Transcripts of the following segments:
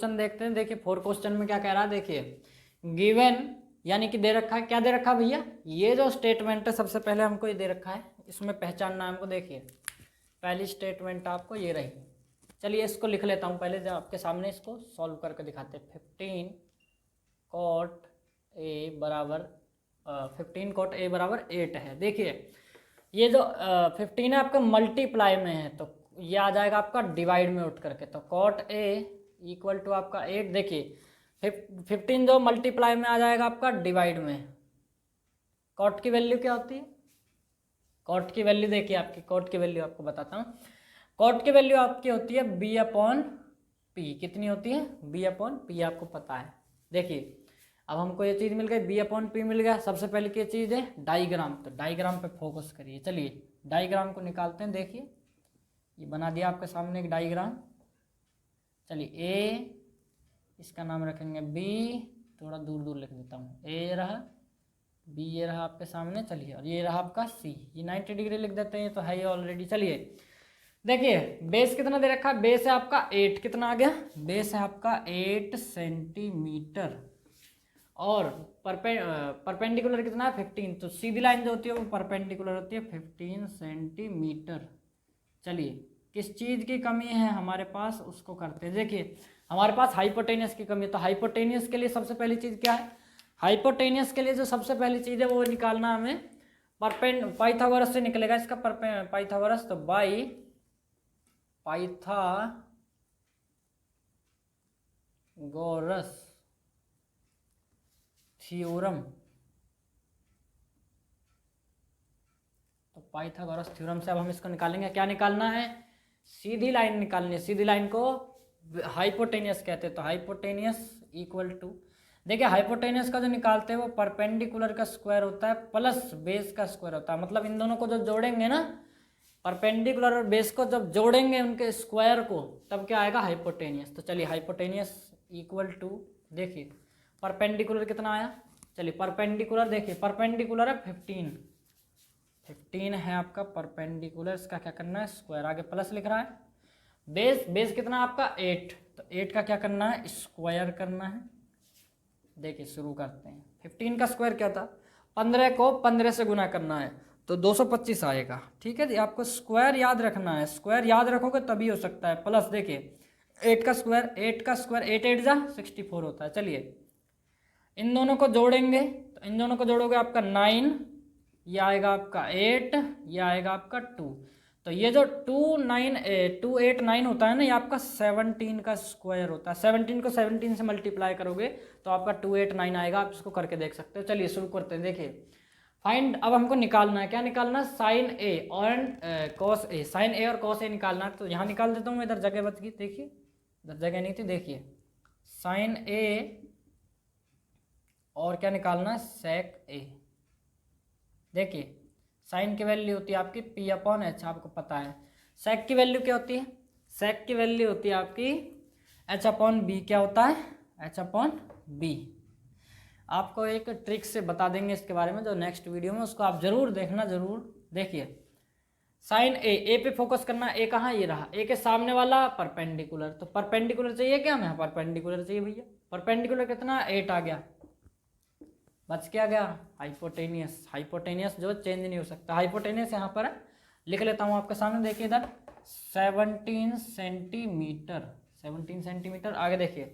Question देखते हैं। देखिए 4 क्वेश्चन में क्या कह रहा है, देखिए गिवन यानी कि दे रखा है, क्या दे रखा है भैया, ये जो स्टेटमेंट है सबसे पहले हमको ये दे रखा है, इसमें पहचानना है हमको। देखिए पहली स्टेटमेंट आपको ये रही। चलिए इसको लिख लेता हूँ पहले, जब आपके सामने इसको सॉल्व करके दिखाते हैं। 15 कॉट ए बराबर 15 कॉट ए बराबर 8 है। देखिए ये जो 15 है आपका मल्टीप्लाई में है, तो ये आ जाएगा आपका डिवाइड में उठ करके, तो कॉट ए इक्वल टू आपका 8। देखिए 15 जो मल्टीप्लाई में आ जाएगा आपका डिवाइड में। कॉट की वैल्यू क्या होती है, कॉट की वैल्यू देखिए आपकी, कॉट की वैल्यू आपको बताता हूँ। कॉट की वैल्यू आपकी होती है बी अपॉन पी। कितनी होती है, बी अपॉन पी, आपको पता है। देखिए अब हमको ये चीज़ मिल गई, बी अपॉन पी मिल गया। सबसे पहले क्या चीज़ है, डाइग्राम, तो डाइग्राम पे फोकस करिए। चलिए डाइग्राम को निकालते हैं। देखिए ये बना दिया आपके सामने एक डाइग्राम। चलिए ए, इसका नाम रखेंगे बी, थोड़ा दूर दूर लिख देता हूँ, ए रहा, बी ये रहा आपके सामने। चलिए और ये रहा आपका सी, ये 90 डिग्री लिख देते हैं, ये तो है ही ऑलरेडी। चलिए देखिए बेस कितना दे रखा है, बेस है आपका 8, कितना आ गया, बेस है आपका 8 सेंटीमीटर, और परपेंडिकुलर कितना है 15, तो सीधी लाइन जो होती है वो परपेंडिकुलर होती है 15 सेंटीमीटर। चलिए किस चीज़ की कमी है हमारे पास, उसको करते हैं। देखिए हमारे पास हाइपोटेनियस की कमी है, तो हाइपोटेनियस के लिए सबसे पहली चीज़ क्या है, हाइपोटेनियस के लिए जो सबसे पहली चीज़ है वो निकालना हमें पाइथागोरस से निकलेगा इसका पाइथागोरस, तो बाई पाइथागोरस थ्योरम, तो पाइथागोरस थ्योरम से अब हम इसको निकालेंगे। क्या निकालना है, सीधी लाइन निकालनी है। सीधी लाइन को हाइपोटेनियस कहते हैं, तो हाइपोटेनियस इक्वल टू, देखिए हाइपोटेनियस का जो निकालते हैं वो परपेंडिकुलर का स्क्वायर होता है प्लस बेस का स्क्वायर होता है। मतलब इन दोनों को जब जोड़ेंगे ना, परपेंडिकुलर और बेस को जब जोड़ेंगे उनके स्क्वायर को, तब क्या आएगा, हाइपोटेनियस। तो चलिए हाइपोटेनियस इक्वल टू, देखिए परपेंडिकुलर कितना आया, चलिए परपेंडिकुलर देखिए, परपेंडिकुलर है 15 है आपका परपेंडिकुलर, इसका क्या करना है, स्क्वायर, आगे प्लस लिख रहा है। बेस कितना आपका 8, तो 8 का क्या करना है, स्क्वायर करना है। देखिए शुरू करते हैं। 15 का स्क्वायर क्या था, 15 को 15 से गुना करना है, तो 225 आएगा। ठीक है जी, आपको स्क्वायर याद रखना है, स्क्वायर याद रखोगे तभी हो सकता है। प्लस देखिए 8 का स्क्वायर 8 8 जा 64 होता है। चलिए इन दोनों को जोड़ेंगे, तो इन दोनों को जोड़ोगे आपका 9, ये आएगा आपका 8, ये आएगा आपका 2, तो ये जो 289 होता है ना, ये आपका 17 का स्क्वायर होता है। 17 को 17 से मल्टीप्लाई करोगे तो आपका 289 आएगा। आप इसको करके देख सकते हो। चलिए शुरू करते हैं। देखिए फाइंड, अब हमको निकालना है, क्या निकालना है, साइन ए और कॉस ए, साइन ए और कॉस ए निकालना है। तो यहाँ निकाल देता हूँ मैं, इधर जगह बच गई, देखिए इधर जगह नहीं थी। देखिए साइन ए और क्या निकालना है, सेक ए। देखिए साइन की वैल्यू होती है आपकी पी अपॉन एच, आपको पता है। सेक की वैल्यू क्या होती है, सेक की वैल्यू होती है आपकी एच अपॉन बी। क्या होता है, एच अपॉन बी। आपको एक ट्रिक से बता देंगे इसके बारे में, जो नेक्स्ट वीडियो में, उसको आप जरूर देखना, जरूर देखिए। साइन ए पे फोकस करना, ए कहाँ, ये रहा, ए के सामने वाला परपेंडिकुलर, तो परपेंडिकुलर चाहिए क्या हमें, परपेंडिकुलर चाहिए भैया। परपेंडिकुलर कितना, 8 आ गया, बच क्या गया, हाइपोटेनियस। हाइपोटेनियस जो चेंज नहीं हो सकता, हाइपोटेनियस यहाँ पर है, लिख लेता हूँ आपके सामने। देखिए इधर 17 सेंटीमीटर, 17 सेंटीमीटर। आगे देखिए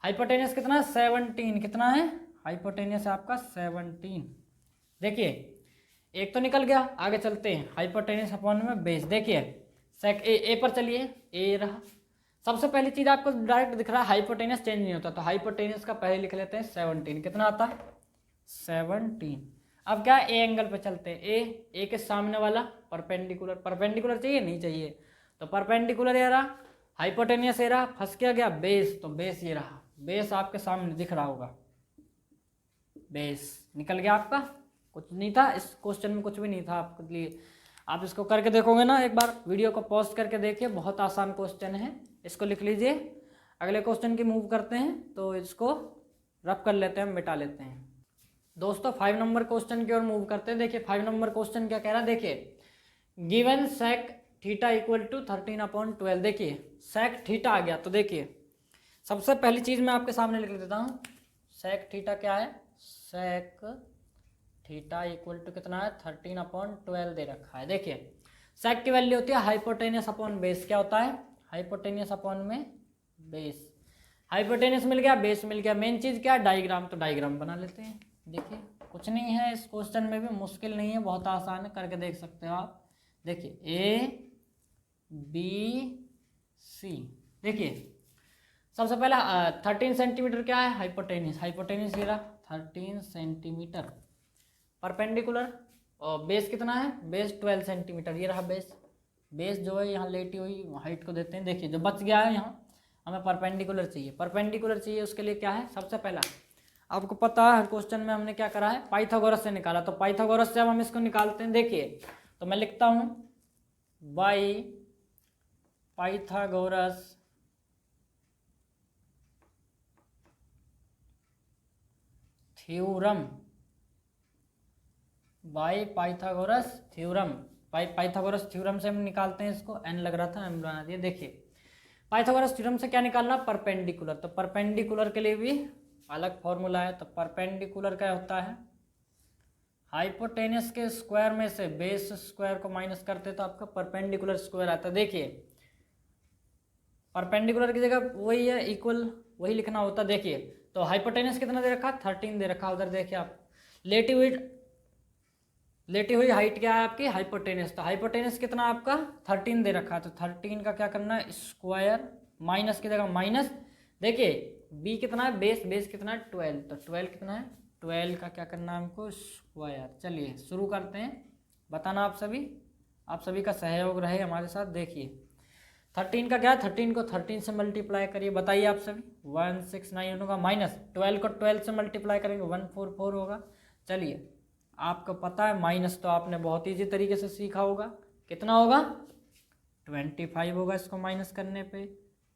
हाइपोटेनियस कितना, 17, कितना है हाइपोटेनियस आपका 17। देखिए एक तो निकल गया, आगे चलते हैं। हाइपोटेनियस अपॉन में बेस, देखिए सेक ए पर चलिए, ए रहा। सबसे पहली चीज आपको डायरेक्ट दिख रहा है, हाइपोटेनियस चेंज नहीं होता, तो हाइपोटेनियस का पहले लिख लेते हैं 17, कितना आता है 17। अब क्या, ए एंगल पे चलते हैं। ए के सामने वाला परपेंडिकुलर, परपेंडिकुलर चाहिए नहीं चाहिए, तो परपेंडिकुलर ये रहा, हाइपोटेनियस ये रहा, फंस क्या गया बेस, तो बेस ये रहा, बेस आपके सामने दिख रहा होगा, बेस निकल गया आपका। कुछ नहीं था इस क्वेश्चन में, कुछ भी नहीं था आपके लिए। आप इसको करके देखोगे ना, एक बार वीडियो को पॉज करके देखिए, बहुत आसान क्वेश्चन है, इसको लिख लीजिए। अगले क्वेश्चन की मूव करते हैं, तो इसको रफ कर लेते हैं, मिटा लेते हैं। दोस्तों 5 नंबर क्वेश्चन की ओर मूव करते हैं। देखिए 5 नंबर क्वेश्चन क्या कह रहा है, देखिए given sec theta equal to 13/12। देखिए सेक थीटा आ गया, तो देखिए सबसे पहली चीज़ मैं आपके सामने लिख देता हूँ, सेक थीटा क्या है, सेक थीटा इक्वल टू कितना है 13/12 दे रखा है। देखिए सेक की वैल्यू होती है हाइपोटेनियस अपॉन बेस, क्या होता है हाइपोटेनियस अपॉन में बेस। हाइपोटेनियस मिल गया, बेस मिल गया, मेन चीज़ क्या है डायग्राम, तो डायग्राम बना लेते हैं। देखिए कुछ नहीं है इस क्वेश्चन में भी, मुश्किल नहीं है, बहुत आसान है, करके देख सकते हो आप। देखिए ए बी सी, देखिए सबसे पहला 13 सेंटीमीटर क्या है हाइपोटेनियस, हाइपोटेनियस ये रहा 13 सेंटीमीटर परपेंडिकुलर, और बेस कितना है, बेस 12 सेंटीमीटर, ये रहा बेस। बेस जो है यहाँ लेटी हुई हाइट को देते हैं। देखिए जो बच गया है यहाँ हमें परपेंडिकुलर चाहिए, परपेंडिकुलर चाहिए, उसके लिए क्या है, सबसे पहला आपको पता है हर क्वेश्चन में हमने क्या करा है, पाइथागोरस से निकाला, तो पाइथागोरस से अब हम इसको निकालते हैं। देखिए तो मैं लिखता हूँ by Pythagoras theorem, by Pythagoras theorem, Pythagoras theorem से हम निकालते हैं इसको, एन लग रहा था एम बना दिया। देखिए पाइथागोरस थ्योरम से क्या निकालना, परपेंडिकुलर, तो परपेंडिकुलर के लिए भी अलग फॉर्मूला है। तो परपेंडिकुलर क्या होता है, हाइपोटेनियस के स्क्वायर में से बेस स्क्वायर को माइनस करते तो आपका परपेंडिकुलर स्क्वायर आता है। देखिए परपेंडिकुलर की जगह वही है, इक्वल वही लिखना होता। देखिए तो हाइपोटेनियस कितना दे रखा, 13 दे रखा, उधर देखिए आप लेटी हुई हाइट क्या है आपकी हाइपोटेनियस, तो हाइपोटेनियस कितना आपका 13 दे रखा है, तो 13 का क्या करना है स्क्वायर, माइनस की जगह माइनस। देखिए बी कितना है, बेस, बेस कितना है 12, तो 12 कितना है 12 का क्या करना है हमको स्क्वायर। चलिए शुरू करते हैं, बताना आप सभी का सहयोग रहे हमारे साथ। देखिए 13 का क्या है, 13 को 13 से मल्टीप्लाई करिए, बताइए आप सभी 169 होगा, माइनस 12 को 12 से मल्टीप्लाई करेंगे 144 होगा। चलिए आपको पता है माइनस तो आपने बहुत ईजी तरीके से सीखा होगा, कितना होगा 25 होगा, इसको माइनस करने पे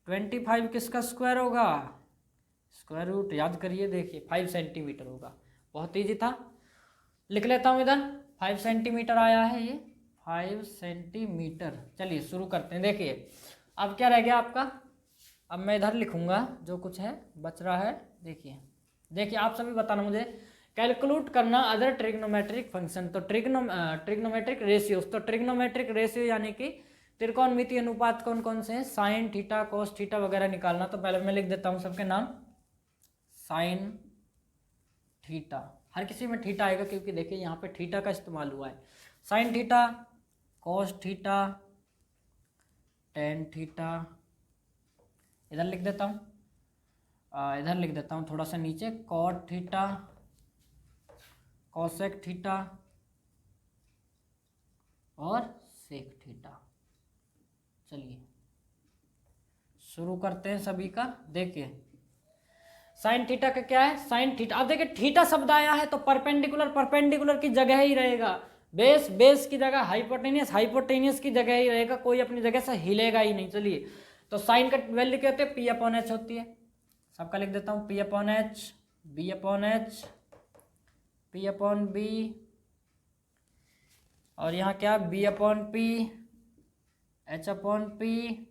25 किसका स्क्वायर होगा, स्क्वायर रूट याद करिए। देखिए 5 सेंटीमीटर होगा, बहुत ईजी था, लिख लेता हूँ इधर 5 सेंटीमीटर आया है ये 5 सेंटीमीटर। चलिए शुरू करते हैं। देखिए अब क्या रह गया आपका, अब मैं इधर लिखूंगा जो कुछ है बच रहा है। देखिए आप सभी बताना मुझे, कैलकुलेट करना अदर ट्रिग्नोमेट्रिक फंक्शन, तो ट्रिग्नोमेट्रिक रेशियोज, तो ट्रिग्नोमेट्रिक रेशियो यानी कि त्रिकोणमितीय अनुपात कौन कौन से हैं, साइन थीटा कोस थीटा वगैरह निकालना। तो पहले मैं लिख देता हूँ सबके नाम, साइन थीटा, हर किसी में थीटा आएगा क्योंकि देखिए यहाँ पे थीटा का इस्तेमाल हुआ है, sine theta cos theta tan theta, इधर लिख देता हूँ, इधर लिख देता हूँ थोड़ा सा नीचे, कॉट थीटा कोसेक थीटा और सेक थीटा। चलिए शुरू करते हैं सभी का। देखिए साइन थीटा का क्या है, साइन थीटा, अब देखिए थीटा शब्द आया है तो परपेंडिकुलर की जगह ही रहेगा, बेस की जगह हाइपोटेनियस की जगह ही रहेगा, कोई अपनी जगह से हिलेगा ही नहीं। चलिए तो साइन का वैल्यू क्या होती है, पी अपॉन एच होती है, सबका लिख देता हूँ, P upon H, B upon H, P upon B, और यहाँ क्या B upon P, H upon P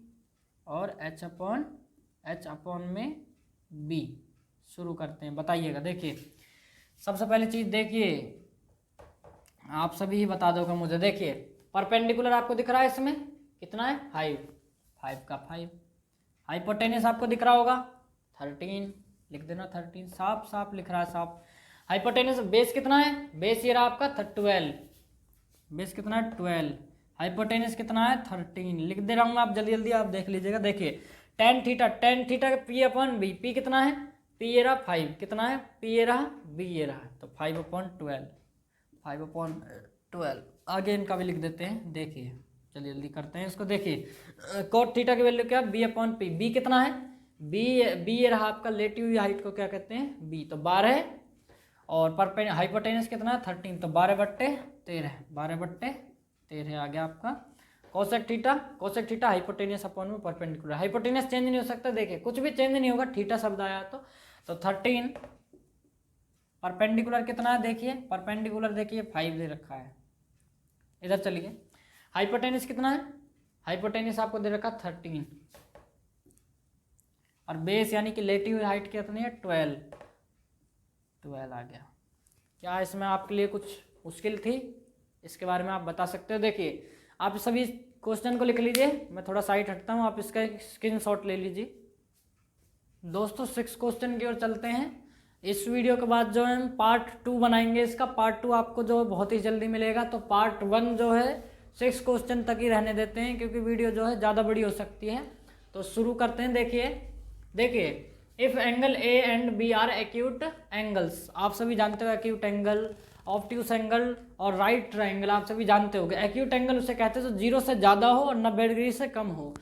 और एच अपॉन में बी। शुरू करते हैं, बताइएगा। देखिए सबसे पहली चीज देखिए, आप सभी ही बता दोगे मुझे। देखिए परपेंडिकुलर आपको दिख रहा है, इसमें कितना है 5 का 5, हाइपोटेनियस आपको दिख रहा होगा 13, लिख देना 13, साफ लिख रहा है साफ। हाइपोटेनियस बेस कितना है, बेस ये रहा आपका 12, बेस कितना है 12, हाइपोटेनियस कितना है 13, लिख दे रहा हूँ आप जल्दी आप देख लीजिएगा। देखिए tan theta P upon B, P कितना है, पी ये रहा 5, कितना है पी ये रहा बी ये रहा, तो 5/12, 5/12, आगे इनका भी लिख देते हैं। देखिए चलिए जल्दी करते हैं इसको। देखिए कोट थीटा की वैल्यू क्या, बी अपॉन पी, बी कितना है बी ये रहा आपका लेटी हुई हाइट को क्या कहते हैं बी, तो 12, और हाइपोटेनियस कितना है 13, तो 12/13 आ गया आपका। कोसेक थीटा हाइपोटेनियस अपॉन में परपेंडिकुलर, हाइपोटेनियस चेंज नहीं हो सकता, देखिए कुछ भी चेंज नहीं होगा, थीटा शब्द आया तो 13, परपेंडिकुलर कितना है, देखिए परपेंडिकुलर देखिए 5 दे रखा है। इधर चलिए हाइपोटेनियस कितना है, हाइपोटेनियस आपको दे रखा 13, और बेस यानी कि लेटी हुई हाइट कितनी है 12 आ गया। क्या इसमें आपके लिए कुछ मुश्किल थी? इसके बारे में आप बता सकते हो। देखिए आप सभी क्वेश्चन को लिख लीजिए, मैं थोड़ा साइड हटता हूँ, आप इसका एक स्क्रीनशॉट ले लीजिए। दोस्तों 6 क्वेश्चन की ओर चलते हैं। इस वीडियो के बाद जो है हम पार्ट 2 बनाएंगे इसका। पार्ट 2 आपको जो है बहुत ही जल्दी मिलेगा। तो पार्ट 1 जो है 6 क्वेश्चन तक ही रहने देते हैं, क्योंकि वीडियो जो है ज़्यादा बड़ी हो सकती है। तो शुरू करते हैं। देखिए if angle A and B are acute angles, आप सभी जानते हो एक्यूट एंगल, ऑब्ट्यूस एंगल और राइट ट्रायंगल आप सभी जानते होंगे। एक्यूट एंगल उसे कहते हैं जो 0 से ज़्यादा हो और 90 डिग्री से कम हो।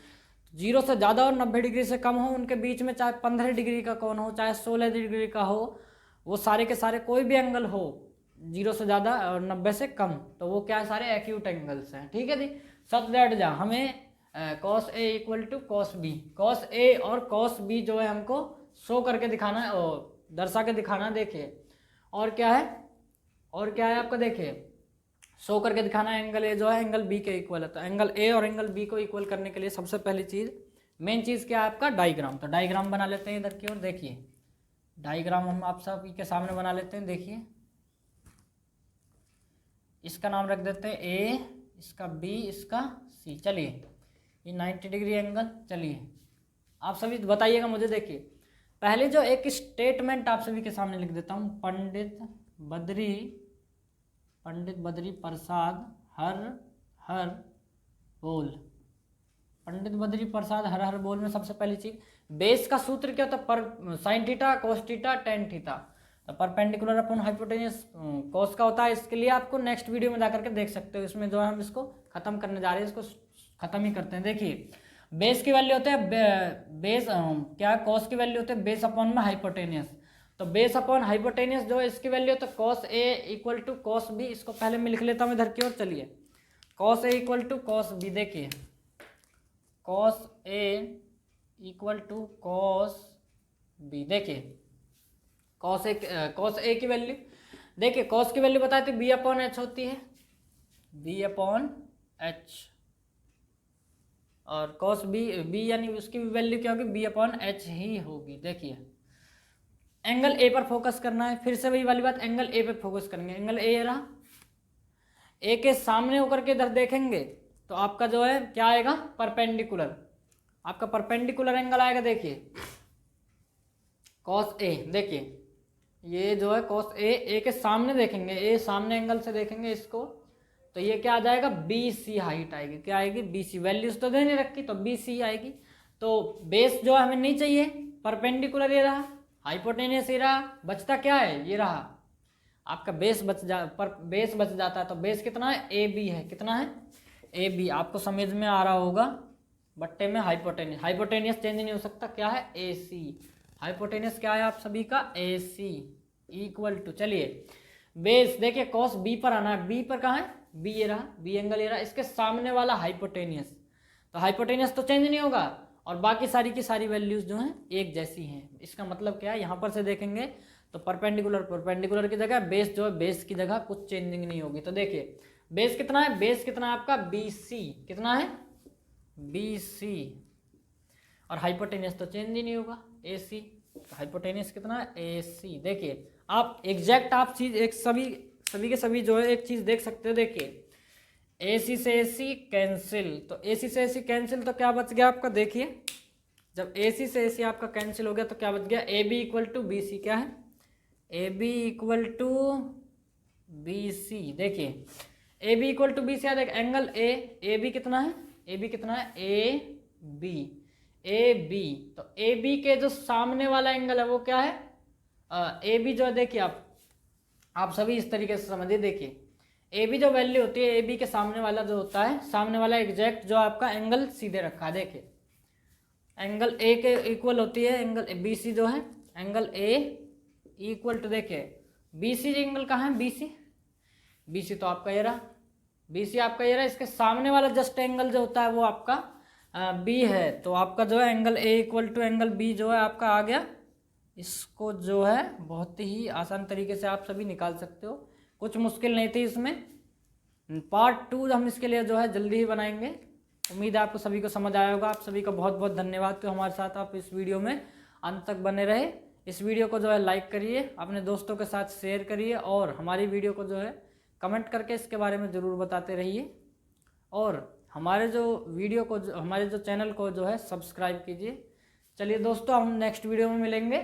0 से ज़्यादा और 90 डिग्री से कम हो, उनके बीच में चाहे 15 डिग्री का कोण हो, चाहे 16 डिग्री का हो, वो सारे के सारे कोई भी एंगल हो 0 से ज़्यादा और 90 से कम, तो वो क्या सारे एक्यूट एंगल्स हैं। ठीक है जी। सच दैट जा हमें cos A equal to cos B, cos A और cos B जो है हमको शो करके दिखाना है और दर्शा के दिखाना है। देखिए और क्या है आपका, देखिए शो करके दिखाना है एंगल ए जो है एंगल बी के इक्वल है। तो एंगल ए और एंगल बी को इक्वल करने के लिए सबसे पहली चीज़, मेन चीज़ क्या है आपका, डायग्राम। तो डायग्राम बना लेते हैं इधर की ओर। देखिए डायग्राम हम आप सब के सामने बना लेते हैं। देखिए इसका नाम रख देते हैं ए, इसका बी, इसका सी। चलिए ये 90 डिग्री एंगल। चलिए आप सभी बताइएगा मुझे। देखिए पहले जो एक स्टेटमेंट आप सभी के सामने लिख देता हूँ, पंडित बद्री प्रसाद हर बोल। पंडित बद्री प्रसाद हर बोल में सबसे पहली चीज, बेस का सूत्र क्या होता है, पर sine theta cos theta tan theta. तो परपेंडिकुलर अपॉन हाइपोटेन्यूस कोस का होता है। इसके लिए आपको नेक्स्ट वीडियो में जाकर के देख सकते हो। इसमें जो है हम इसको खत्म करने जा रहे हैं, इसको खत्म ही करते हैं। देखिए बेस की वैल्यू होते हैं बेस क्या कॉस की वैल्यू होते हैं बेस अपॉन में हाइपोटेनियस। तो बेस अपॉन हाइपोटेनियस जो है इसकी वैल्यू होता है cos A equal to cos B. इसको पहले मैं लिख लेता हूँ इधर की ओर। चलिए cos A equal to cos B. देखिए cos A equal to cos B. देखिए कॉस ए की वैल्यू, देखिए कॉस की वैल्यू बताते बी अपॉन एच होती है, बी अपॉन एच। और कॉस बी यानी उसकी वैल्यू क्या होगी, बी अपॉन एच ही होगी। देखिए एंगल ए पर फोकस करना है, फिर से वही वाली बात, एंगल ए पे फोकस करेंगे। एंगल ए रहा, ए के सामने होकर के इधर देखेंगे तो आपका जो है क्या आएगा, परपेंडिकुलर। आपका परपेंडिकुलर एंगल आएगा। देखिए कॉस ए, देखिए ये जो है कॉस ए के सामने देखेंगे, ए सामने एंगल से देखेंगे इसको, तो ये क्या आ जाएगा, बी सी हाइट आएगी। क्या आएगी, बी सी। वैल्यूज तो देने रखी तो बी सी आएगी। तो बेस जो हमें नहीं चाहिए, परपेंडिकुलर ये रहा, हाइपोटेनियस ये रहा, बचता क्या है, ये रहा आपका बेस बेस बच जाता है। तो बेस कितना है, ए बी है। कितना है, ए बी। आपको समझ में आ रहा होगा। बट्टे में हाइपोटेनियस चेंज नहीं हो सकता। क्या है, ए सी। हाइपोटेनियस क्या है आप सभी का, ए सी इक्वल टू। चलिए बेस देखिए कॉस बी पर आना है। बी पर कहाँ है, बी ये रहा, बी एंगल ये रहा, इसके सामने वाला हाइपोटेनियस। तो हाइपोटेनियस तो चेंज नहीं होगा और बाकी सारी की सारी वैल्यूज जो हैं एक जैसी हैं। इसका मतलब क्या है, यहाँ पर से देखेंगे तो परपेंडिकुलर की जगह बेस जो है, बेस की जगह कुछ चेंजिंग नहीं होगी। तो देखिए बेस कितना है, बेस कितना है आपका, बी सी। कितना है, बी सी। और हाइपोटेनियस तो चेंज ही नहीं होगा, ए सी। हाइपोटेनियस कितना है, ए सी। देखिए आप एग्जैक्ट आप चीज एक सभी के सभी जो है एक चीज देख सकते हो। देखिए ए सी से ए सी कैंसिल, तो ए सी से ए सी कैंसिल, तो क्या बच गया आपका, देखिए जब ए सी से ए सी आपका कैंसिल हो गया तो क्या बच गया, A B equal to B C. क्या है, A B equal to B C. देखिए A B equal to B C, देख एंगल ए बी कितना है, ए बी कितना है, ए बी। तो ए बी के जो सामने वाला एंगल है वो क्या है, ए बी जो है, देखिए आप सभी इस तरीके से समझिए। देखिए ए बी जो वैल्यू होती है, ए बी के सामने वाला जो होता है, सामने वाला एग्जैक्ट जो आपका एंगल सीधे रखा है। देखिए एंगल ए के इक्वल होती है एंगल बी सी जो है, एंगल ए इक्वल टू, देखिए बी सी एंगल कहाँ है, बी सी तो आपका ये रहा, बी सी आपका ये रहा, इसके सामने वाला जस्ट एंगल जो होता है वो आपका बी है। तो आपका जो है angle A equal to angle B जो है आपका आ गया। इसको जो है बहुत ही आसान तरीके से आप सभी निकाल सकते हो, कुछ मुश्किल नहीं थी इसमें। पार्ट 2 हम इसके लिए जो है जल्दी ही बनाएंगे। उम्मीद है आपको सभी को समझ आया होगा। आप सभी का बहुत बहुत धन्यवाद कि हमारे साथ आप इस वीडियो में अंत तक बने रहे। इस वीडियो को जो है लाइक करिए, अपने दोस्तों के साथ शेयर करिए और हमारी वीडियो को जो है कमेंट करके इसके बारे में ज़रूर बताते रहिए। और हमारे जो वीडियो को हमारे जो चैनल को जो है सब्सक्राइब कीजिए। चलिए दोस्तों, हम नेक्स्ट वीडियो में मिलेंगे।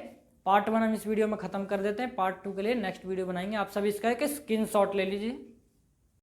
पार्ट 1 हम इस वीडियो में ख़त्म कर देते हैं, पार्ट 2 के लिए नेक्स्ट वीडियो बनाएंगे। आप सभी इसका एक स्क्रीनशॉट ले लीजिए।